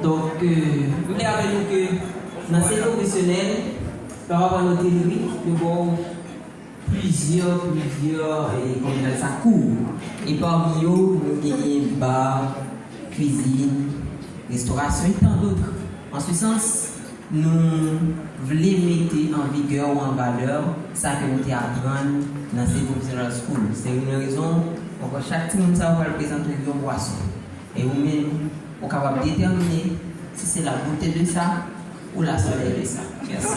Donc, vous voulez avec nous que dans ces professionnels, par rapport à notre théorie, nous avons plusieurs comme ça cours. Et parmi eux, nous avons bar, cuisine, restauration et tant d'autres. En ce sens, nous voulons mettre en vigueur ou en valeur ça que nous apprenons dans ces professionnels school. C'est une raison pour chaque monde ça va présenter une boisson. Et vous-même, vous êtes capable de déterminer si c'est la beauté de ça ou la soleil de ça. Merci.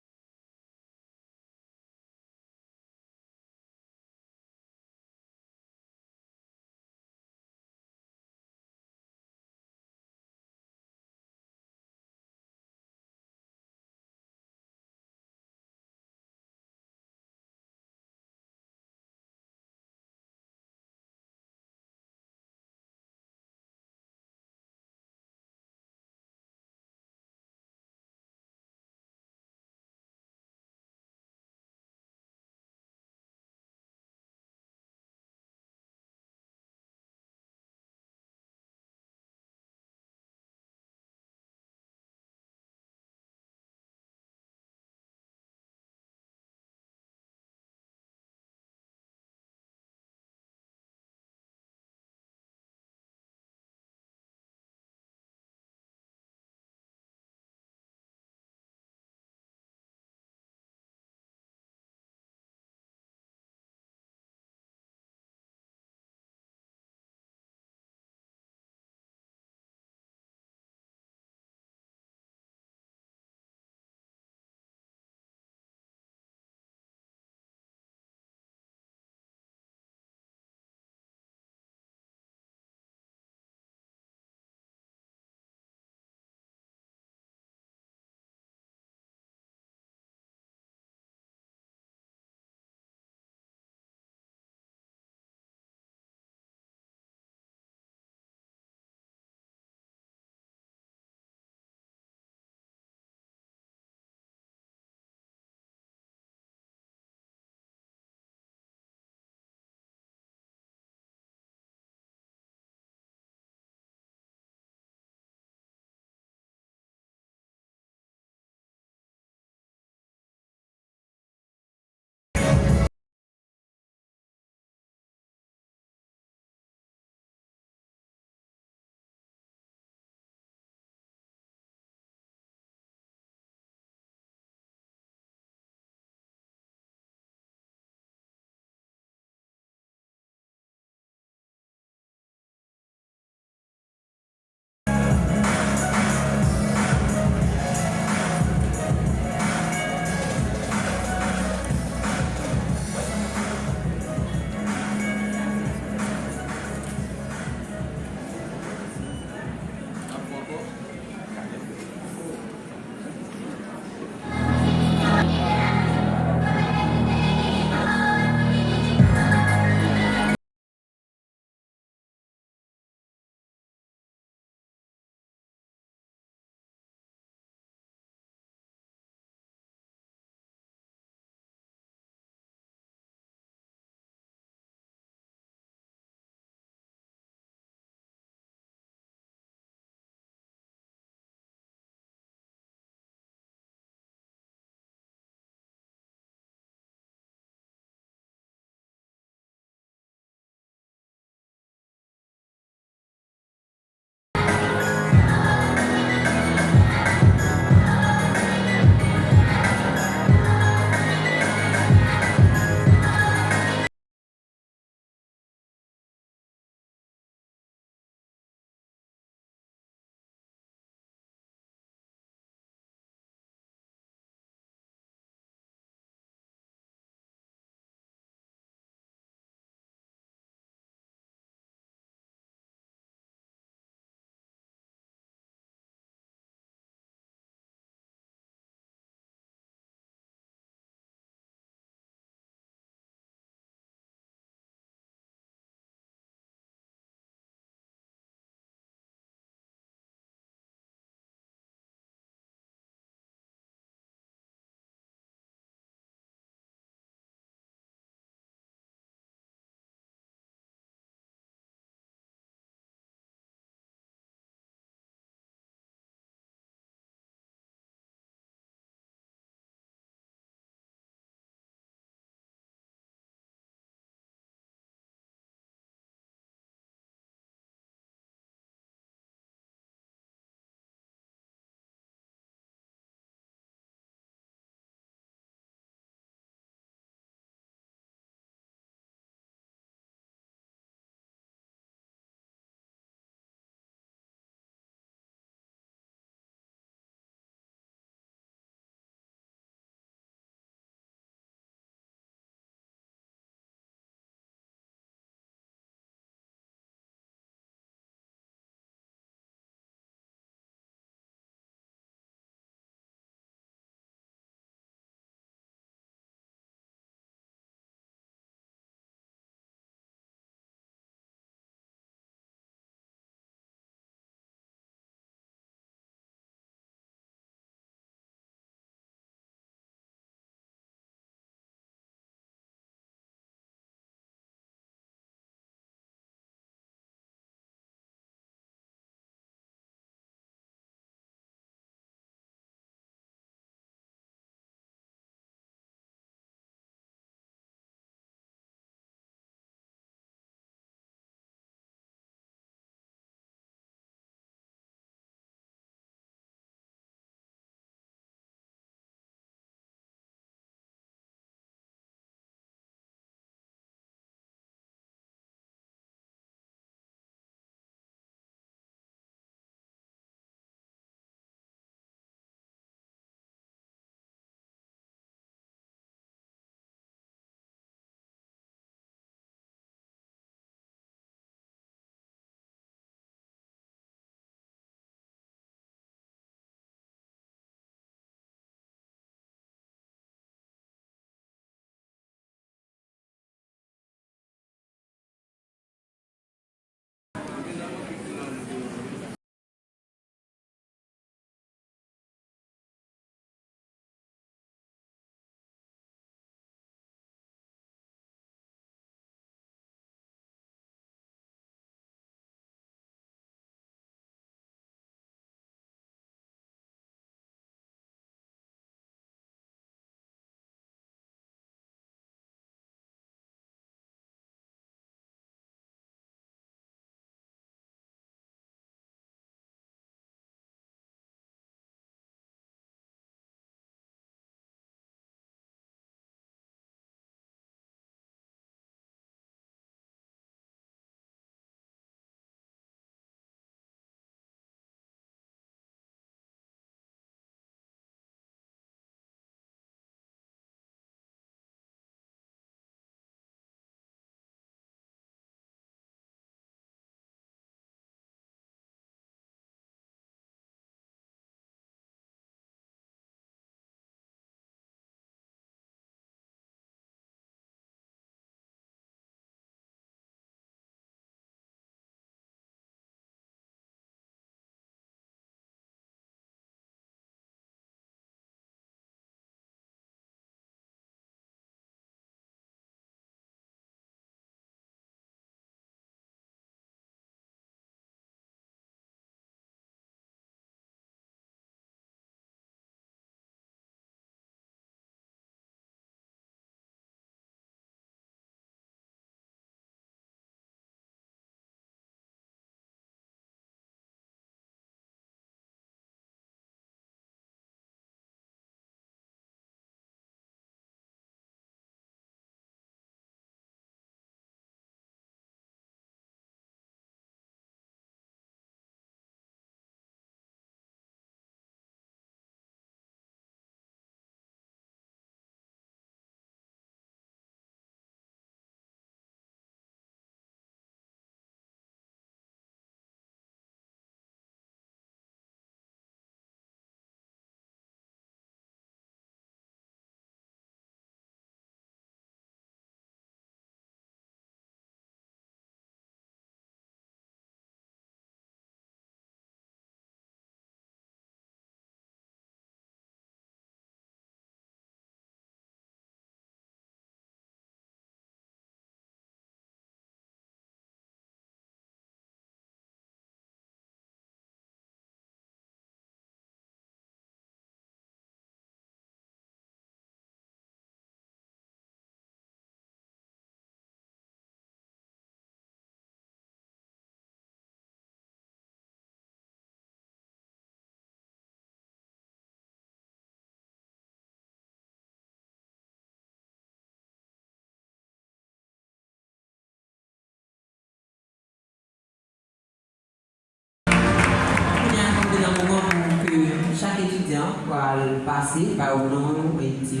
moment pour que chaque étudiant va passer par le nom et dire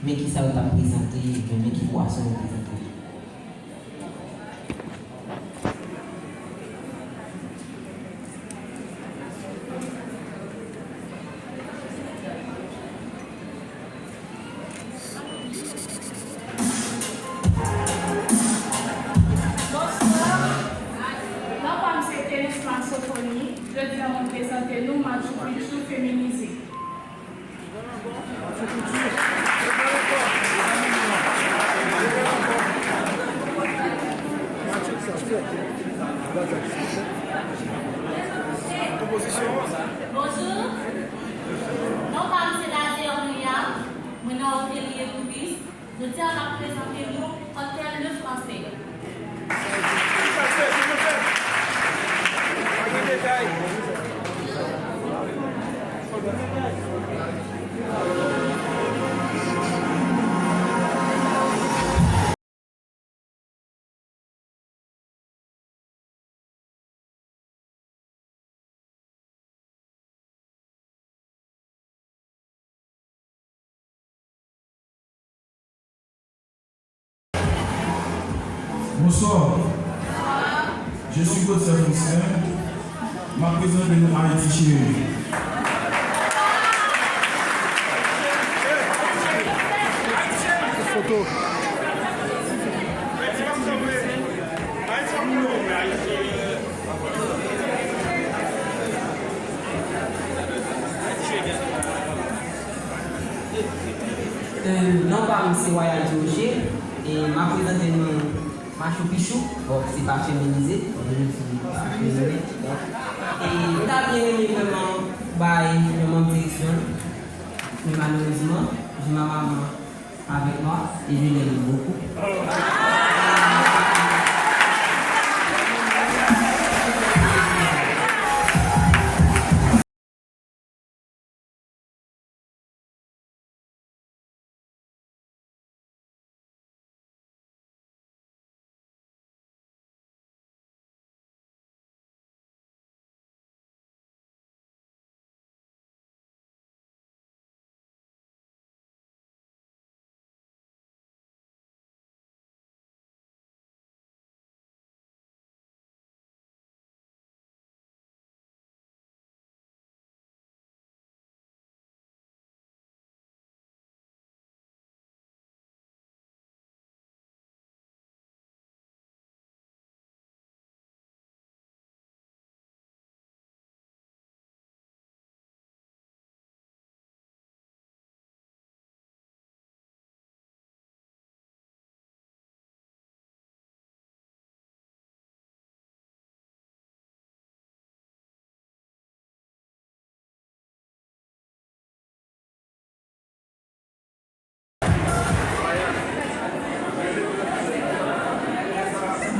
mais qui ça va présenter, mais qui boisson va présenter. Bonjour, non pas M. Lazéonia, mon nom est Ophélie Louis. Je tiens à présenter nous Hôtel Le Français. Bonsoir. Je suis Gauthier Fonseca. Ma présence de nous Haïti chérie. Photo. Non pas M. Royal Dioché et ma présence de nous Machu Picchu, bon, c'est pas féminisé, et t'as bien aimé vraiment vraiment direction, mais malheureusement, j'ai ma maman avec moi et je l'aime beaucoup.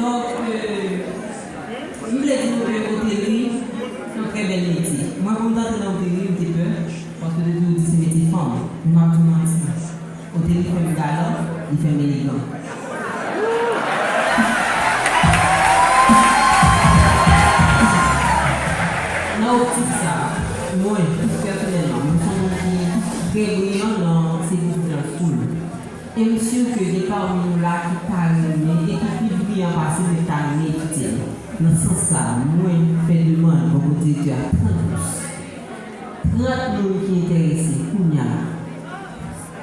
Donc, je voulais dire que l'hôtellerie, c'est un très bel métier. Moi, quand j'entends dans l'hôtellerie, j'ai peur, parce que de tout, c'est un métier femme. Je m'en tout mentir. L'hôtellerie fait un galant, il fait un élégant. Non, c'est ça. Moi, personnellement, nous sommes très brillants dans ces school. Et monsieur que des parmi nous là qui parlent et qui vivent bien passé de ta métier. Dans ce sens-là, moi, je fais demande pour vous dire que 30 personnes qui sont intéressées,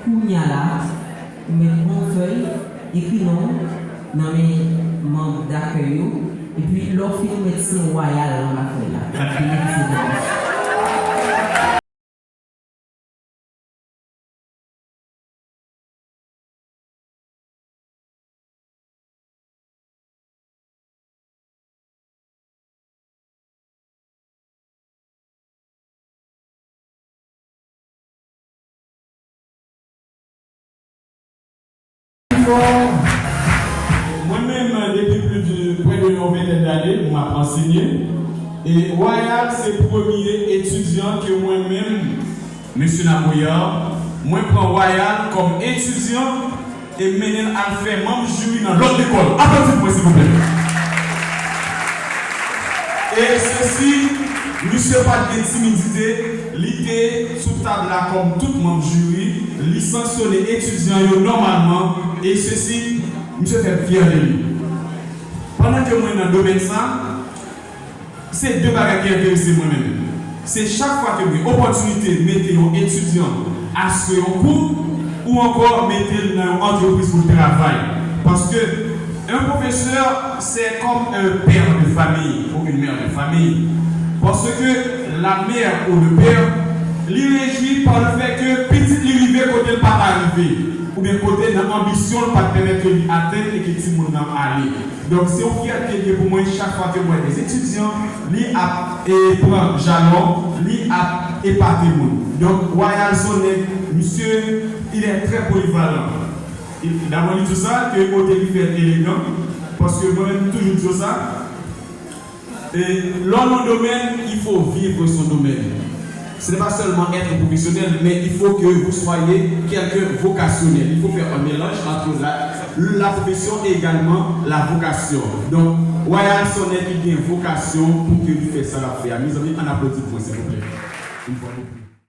Kounia là, mettre mon feuille, écrit non, dans mes membres d'accueil, et puis l'offre médecin royal dans la feuille là. Moi-même, depuis près de une vingtaine d'années, je m'ai enseigné. Et Royal, c'est le premier étudiant que moi-même, M. Naboya, moi je prends Royal comme étudiant et maintenant à faire membre jury dans l'autre école. Applaudissez-moi s'il vous plaît. Et ceci, Monsieur pas de timidité, il était sous table là comme tout le monde jury, il sanctionne les étudiants normalement et ceci, monsieur fait fier de lui. Pendant que moi dans le domaine ça, c'est deux bagages qui intéressent moi-même. C'est chaque fois que j'ai opportunité de mettre un étudiant à ce cours ou encore mettre dans une entreprise pour le travail. Parce que un professeur, c'est comme un père de famille ou une mère de famille. Parce que la mère ou le père, il réagit par le fait que petit arrivé côté pas arrivé. Ou bien côté dans l'ambition, pas permettre de atteindre et que tout le monde aller. Donc c'est une fierté pour moi chaque fois que moi des étudiants, et prend jalon, et parti. Donc Royal Sonnet, monsieur, il est très polyvalent. D'abord tout ça, que côté lui fait élégant, parce que moi-même toujours dire ça. Et dans le domaine, il faut vivre son domaine. Ce n'est pas seulement être professionnel, mais il faut que vous soyez quelqu'un vocationnel. Il faut faire un mélange entre la profession et également la vocation. Donc, Royal Sonnet, il y a une vocation pour que vous fassiez ça la faire. Mes amis, un applaudissement, s'il vous plaît. Une fois de plus.